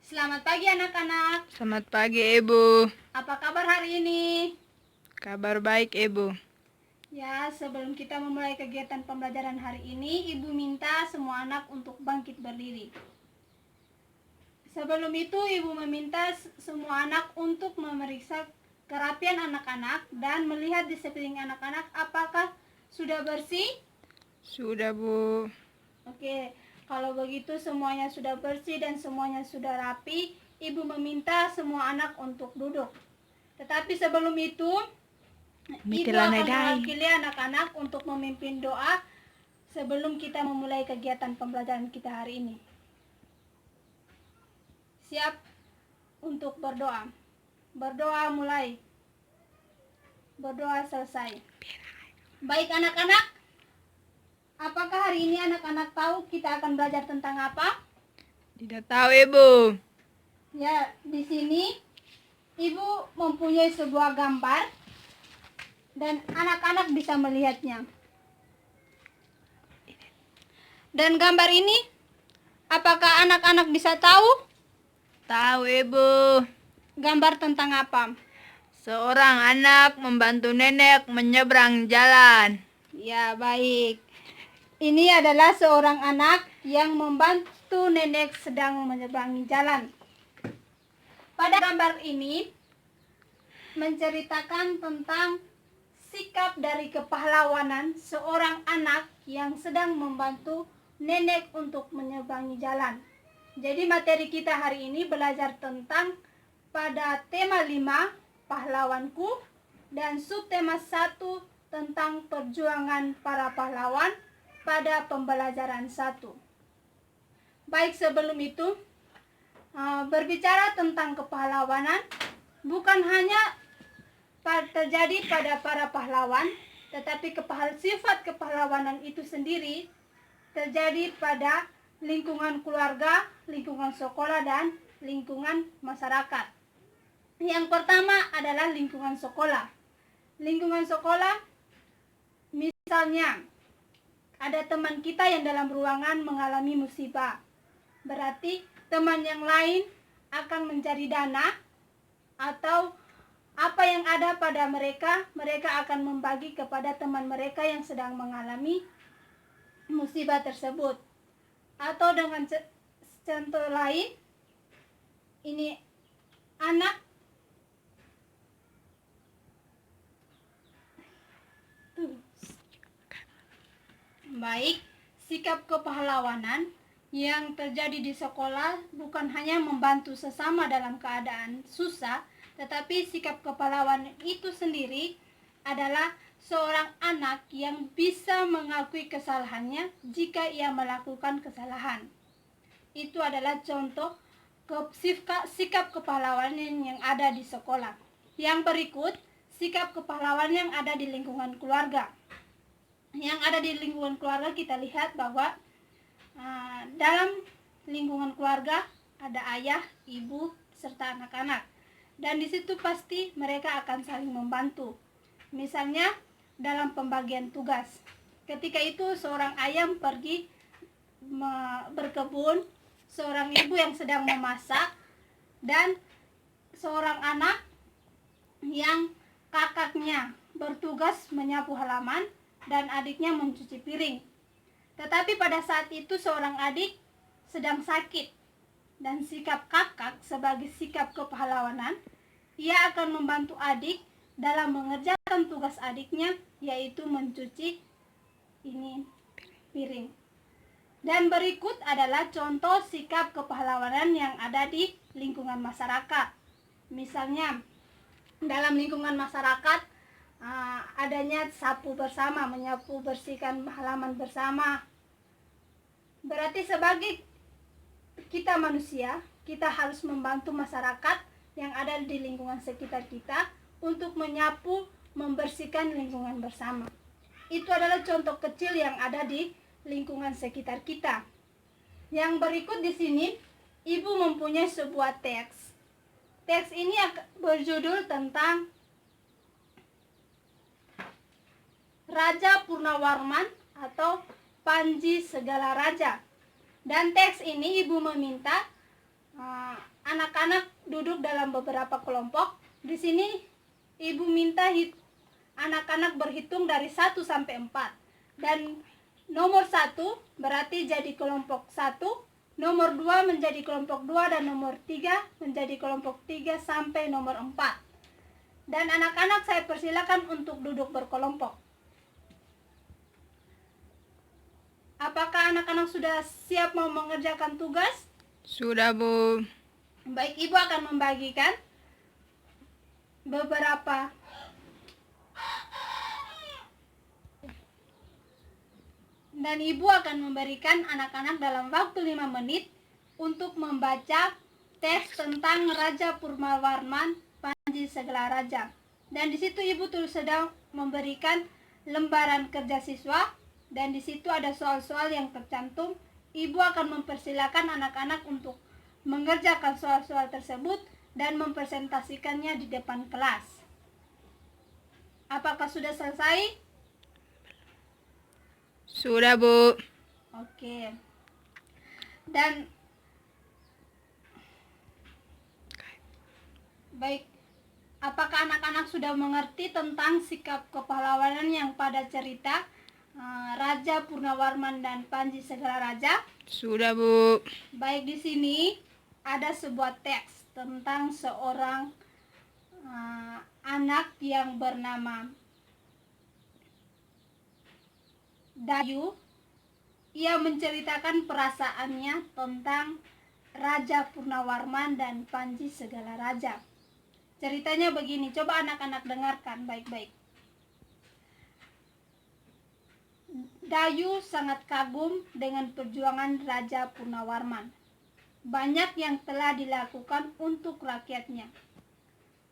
Selamat pagi anak-anak. Selamat pagi, Ibu. Apa kabar hari ini? Kabar baik, Ibu. Ya, sebelum kita memulai kegiatan pembelajaran hari ini, Ibu minta semua anak untuk bangkit berdiri. Sebelum itu, Ibu meminta semua anak untuk memeriksa kerapian anak-anak dan melihat di sekeliling anak-anak apakah sudah bersih. Sudah, Bu. Oke, kalau begitu semuanya sudah bersih dan semuanya sudah rapi, Ibu meminta semua anak untuk duduk. Tetapi sebelum itu, Ibu akan mewakili anak-anak untuk memimpin doa sebelum kita memulai kegiatan pembelajaran kita hari ini. Siap untuk berdoa. Berdoa mulai. Berdoa selesai. Baik anak-anak, apakah hari ini anak-anak tahu kita akan belajar tentang apa? Tidak tahu, Ibu. Ya, di sini Ibu mempunyai sebuah gambar dan anak-anak bisa melihatnya. Dan gambar ini, apakah anak-anak bisa tahu? Tahu, Ibu. Gambar tentang apa? Seorang anak membantu nenek menyeberang jalan. Ya, baik. Ini adalah seorang anak yang membantu nenek sedang menyeberangi jalan. Pada gambar ini menceritakan tentang sikap dari kepahlawanan seorang anak yang sedang membantu nenek untuk menyeberangi jalan. Jadi materi kita hari ini belajar tentang pada tema 5, pahlawanku, dan subtema 1 tentang perjuangan para pahlawan pada pembelajaran 1. Baik, sebelum itu, berbicara tentang kepahlawanan bukan hanya terjadi pada para pahlawan, tetapi sifat kepahlawanan itu sendiri terjadi pada lingkungan keluarga, lingkungan sekolah, dan lingkungan masyarakat. Yang pertama adalah lingkungan sekolah. Lingkungan sekolah, misalnya ada teman kita yang dalam ruangan mengalami musibah, berarti teman yang lain akan mencari dana atau apa yang ada pada mereka akan membagi kepada teman mereka yang sedang mengalami musibah tersebut. Atau dengan contoh lain, ini anak baik, sikap kepahlawanan yang terjadi di sekolah bukan hanya membantu sesama dalam keadaan susah, tetapi sikap kepahlawanan itu sendiri adalah seorang anak yang bisa mengakui kesalahannya jika ia melakukan kesalahan. Itu adalah contoh sikap kepahlawanan yang ada di sekolah. Yang berikut, sikap kepahlawanan yang ada di lingkungan keluarga. Yang ada di lingkungan keluarga kita lihat bahwa dalam lingkungan keluarga ada ayah, ibu, serta anak-anak. Dan di situ pasti mereka akan saling membantu. Misalnya dalam pembagian tugas. Ketika itu seorang ayah pergi berkebun, seorang ibu yang sedang memasak, dan seorang anak yang kakaknya bertugas menyapu halaman dan adiknya mencuci piring. Tetapi pada saat itu seorang adik sedang sakit, dan sikap kakak sebagai sikap kepahlawanan, ia akan membantu adik dalam mengerjakan tugas adiknya, yaitu mencuci piring. Dan berikut adalah contoh sikap kepahlawanan yang ada di lingkungan masyarakat. Misalnya dalam lingkungan masyarakat adanya sapu bersama, menyapu bersihkan halaman bersama. Berarti sebagai kita manusia, kita harus membantu masyarakat yang ada di lingkungan sekitar kita untuk menyapu, membersihkan lingkungan bersama. Itu adalah contoh kecil yang ada di lingkungan sekitar kita. Yang berikut di sini, Ibu mempunyai sebuah teks. Teks ini berjudul tentang Raja Purnawarman atau Panji Segala Raja. Dan teks ini Ibu meminta anak-anak duduk dalam beberapa kelompok. Di sini ibu minta anak-anak berhitung dari 1 sampai 4. Dan nomor 1 berarti jadi kelompok 1, nomor 2 menjadi kelompok 2, dan nomor 3 menjadi kelompok 3 sampai nomor 4. Dan anak-anak saya persilakan untuk duduk berkelompok. Apakah anak-anak sudah siap mau mengerjakan tugas? Sudah, Bu. Baik, ibu akan membagikan beberapa dan ibu akan memberikan anak-anak dalam waktu 5 menit untuk membaca teks tentang Raja Purnawarman Panji Segalaraja. Dan di situ ibu terus sedang memberikan lembaran kerja siswa, dan di situ ada soal-soal yang tercantum. Ibu akan mempersilakan anak-anak untuk mengerjakan soal-soal tersebut dan mempresentasikannya di depan kelas. Apakah sudah selesai? Sudah, Bu. Oke. Dan baik, apakah anak-anak sudah mengerti tentang sikap kepahlawanan yang pada cerita Raja Purnawarman dan Panji Segalaraja? Sudah, Bu. Baik, di sini ada sebuah teks tentang seorang anak yang bernama Dayu. Ia menceritakan perasaannya tentang Raja Purnawarman dan Panji Segalaraja. Ceritanya begini, coba anak-anak dengarkan baik-baik. Dayu sangat kagum dengan perjuangan Raja Purnawarman. Banyak yang telah dilakukan untuk rakyatnya.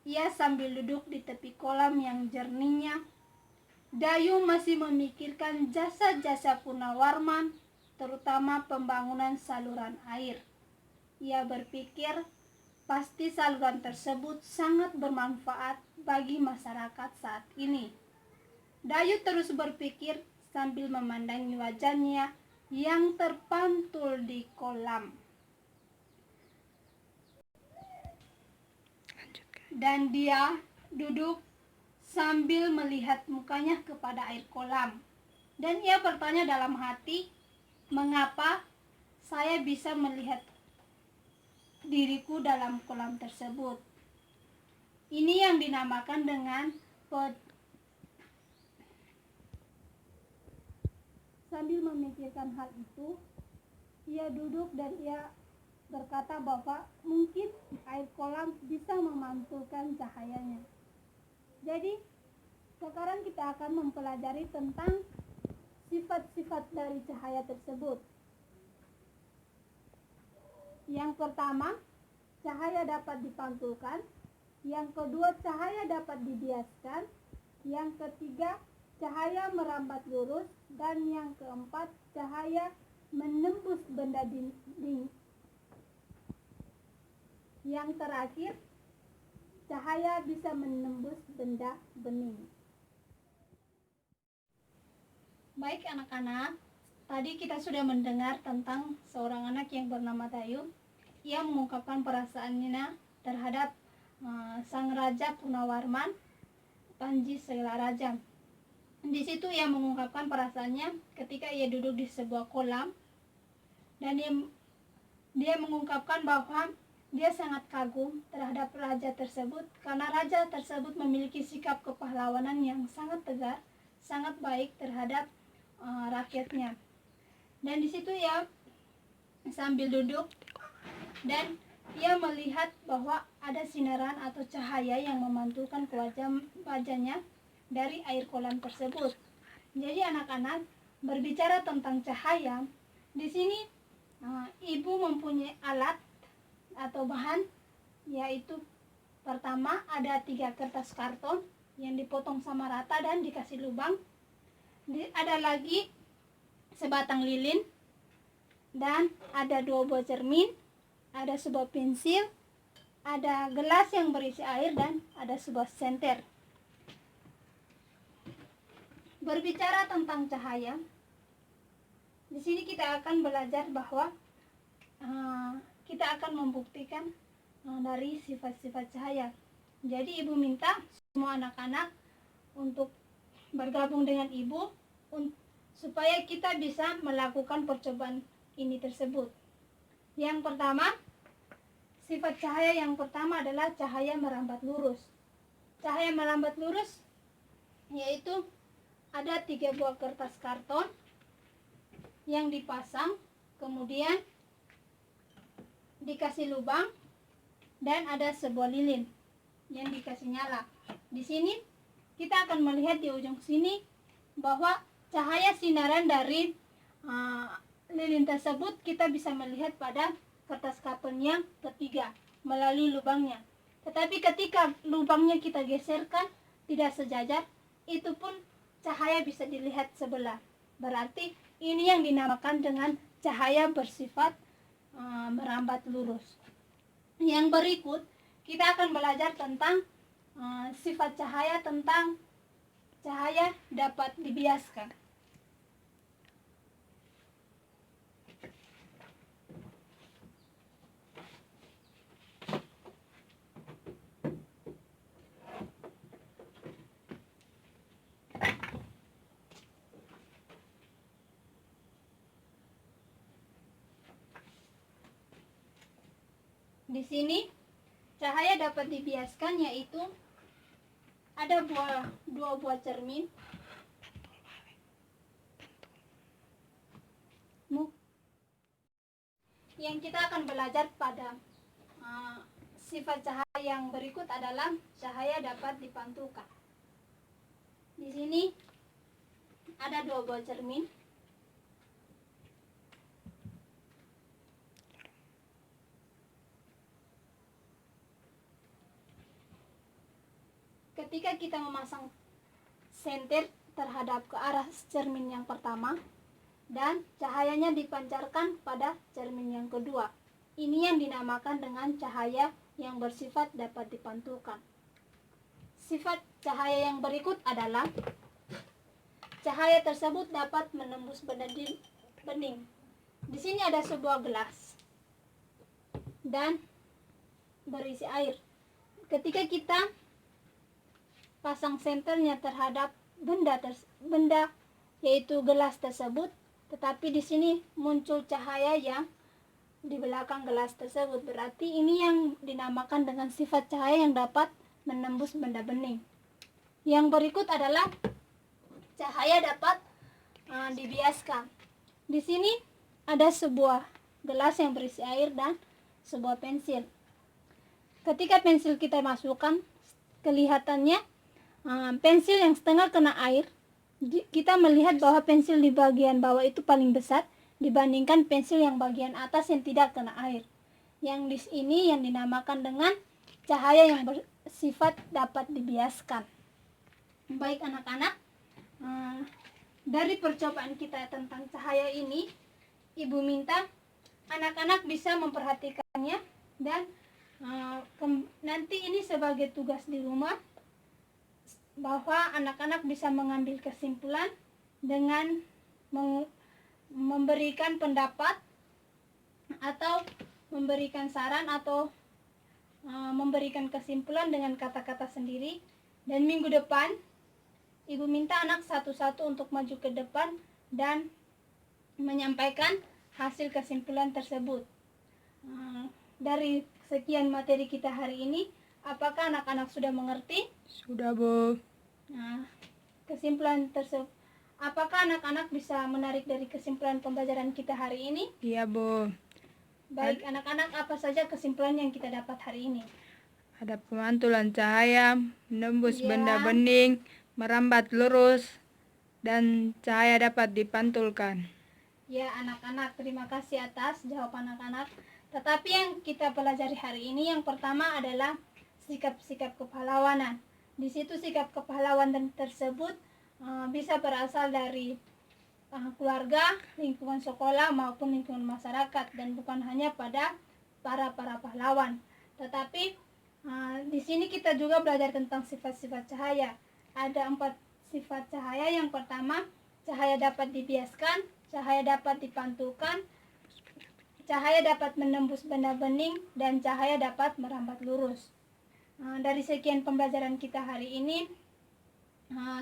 Ia sambil duduk di tepi kolam yang jernihnya. Dayu masih memikirkan jasa-jasa Purnawarman, terutama pembangunan saluran air. Ia berpikir pasti saluran tersebut sangat bermanfaat bagi masyarakat saat ini. Dayu terus berpikir sambil memandangi wajahnya yang terpantul di kolam. Dan dia duduk sambil melihat mukanya kepada air kolam. Dan ia bertanya dalam hati, mengapa saya bisa melihat diriku dalam kolam tersebut? Ini yang dinamakan dengan sambil memikirkan hal itu, ia duduk dan ia berkata bahwa mungkin air kolam bisa memantulkan cahayanya. Jadi, sekarang kita akan mempelajari tentang sifat-sifat dari cahaya tersebut. Yang pertama, cahaya dapat dipantulkan. Yang kedua, cahaya dapat dibiaskan. Yang ketiga, cahaya merambat lurus. Dan yang keempat, cahaya menembus benda dinding. Yang terakhir, cahaya bisa menembus benda bening. Baik anak-anak, tadi kita sudah mendengar tentang seorang anak yang bernama Dayu. Ia mengungkapkan perasaannya terhadap sang Raja Purnawarman Panji Segalaraja. Di situ ia mengungkapkan perasaannya ketika ia duduk di sebuah kolam, dan dia mengungkapkan bahwa dia sangat kagum terhadap raja tersebut karena raja tersebut memiliki sikap kepahlawanan yang sangat tegar, sangat baik terhadap rakyatnya. Dan di situ ia sambil duduk dan ia melihat bahwa ada sinaran atau cahaya yang memantulkan ke wajahnya dari air kolam tersebut. Jadi anak-anak, berbicara tentang cahaya, di sini ibu mempunyai alat atau bahan, yaitu pertama ada 3 kertas karton yang dipotong sama rata dan dikasih lubang. Ada lagi sebatang lilin, dan ada 2 buah cermin, ada sebuah pensil, ada gelas yang berisi air, dan ada sebuah senter. Berbicara tentang cahaya, di sini kita akan belajar bahwa kita akan membuktikan dari sifat-sifat cahaya. Jadi ibu minta semua anak-anak untuk bergabung dengan ibu supaya kita bisa melakukan percobaan ini tersebut. Yang pertama, sifat cahaya yang pertama adalah cahaya merambat lurus. Cahaya merambat lurus yaitu ada 3 buah kertas karton yang dipasang, kemudian dikasih lubang, dan ada sebuah lilin yang dikasih nyala. Di sini kita akan melihat di ujung sini bahwa cahaya sinaran dari lilin tersebut kita bisa melihat pada kertas karton yang ketiga melalui lubangnya. Tetapi ketika lubangnya kita geserkan tidak sejajar, itu pun cahaya bisa dilihat sebelah. Berarti ini yang dinamakan dengan cahaya bersifat merambat lurus. Yang berikut kita akan belajar tentang sifat cahaya, tentang cahaya dapat dibiaskan. Di sini cahaya dapat dibiaskan yaitu ada dua buah cermin yang kita akan belajar pada sifat cahaya yang berikut adalah cahaya dapat dipantulkan. Di sini ada 2 buah cermin. Ketika kita memasang senter terhadap ke arah cermin yang pertama dan cahayanya dipancarkan pada cermin yang kedua, ini yang dinamakan dengan cahaya yang bersifat dapat dipantulkan. Sifat cahaya yang berikut adalah cahaya tersebut dapat menembus benda bening. Di sini ada sebuah gelas dan berisi air. Ketika kita pasang senternya terhadap benda yaitu gelas tersebut, tetapi di sini muncul cahaya yang di belakang gelas tersebut, berarti ini yang dinamakan dengan sifat cahaya yang dapat menembus benda bening. Yang berikut adalah cahaya dapat dibiaskan. Di sini ada sebuah gelas yang berisi air dan sebuah pensil. Ketika pensil kita masukkan, kelihatannya pensil yang setengah kena air. Kita melihat bahwa pensil di bagian bawah itu paling besar dibandingkan pensil yang bagian atas yang tidak kena air. Yang di sini yang dinamakan dengan cahaya yang bersifat dapat dibiaskan. Baik anak-anak, dari percobaan kita tentang cahaya ini, Ibu minta anak-anak bisa memperhatikannya dan nanti ini sebagai tugas di rumah, bahwa anak-anak bisa mengambil kesimpulan dengan memberikan pendapat atau memberikan saran atau memberikan kesimpulan dengan kata-kata sendiri. Dan minggu depan Ibu minta anak satu-satu untuk maju ke depan dan menyampaikan hasil kesimpulan tersebut. Dari sekian materi kita hari ini, apakah anak-anak sudah mengerti? Sudah, Bu. Kesimpulan tersebut, apakah anak-anak bisa menarik dari kesimpulan pembelajaran kita hari ini? Iya, Bu. Baik anak-anak, apa saja kesimpulan yang kita dapat hari ini? Ada pemantulan cahaya, menembus Ya. benda bening, merambat lurus, dan cahaya dapat dipantulkan. Ya anak-anak, terima kasih atas jawaban anak-anak. Tetapi yang kita pelajari hari ini yang pertama adalah sikap-sikap kepahlawanan. Di situ sikap kepahlawanan tersebut bisa berasal dari keluarga, lingkungan sekolah maupun lingkungan masyarakat, dan bukan hanya pada para pahlawan. Tetapi di sini kita juga belajar tentang sifat-sifat cahaya. Ada 4 sifat cahaya. Yang pertama, cahaya dapat dibiaskan, cahaya dapat dipantulkan, cahaya dapat menembus benda bening dan cahaya dapat merambat lurus. Dari sekian pembelajaran kita hari ini,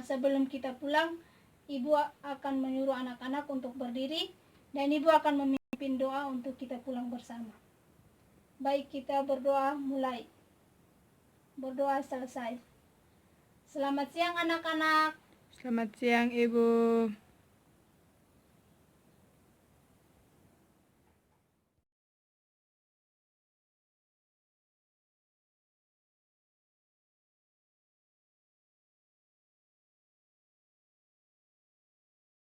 sebelum kita pulang, Ibu akan menyuruh anak-anak untuk berdiri dan Ibu akan memimpin doa untuk kita pulang bersama. Baik, kita berdoa mulai. Berdoa selesai. Selamat siang anak-anak. Selamat siang, Ibu.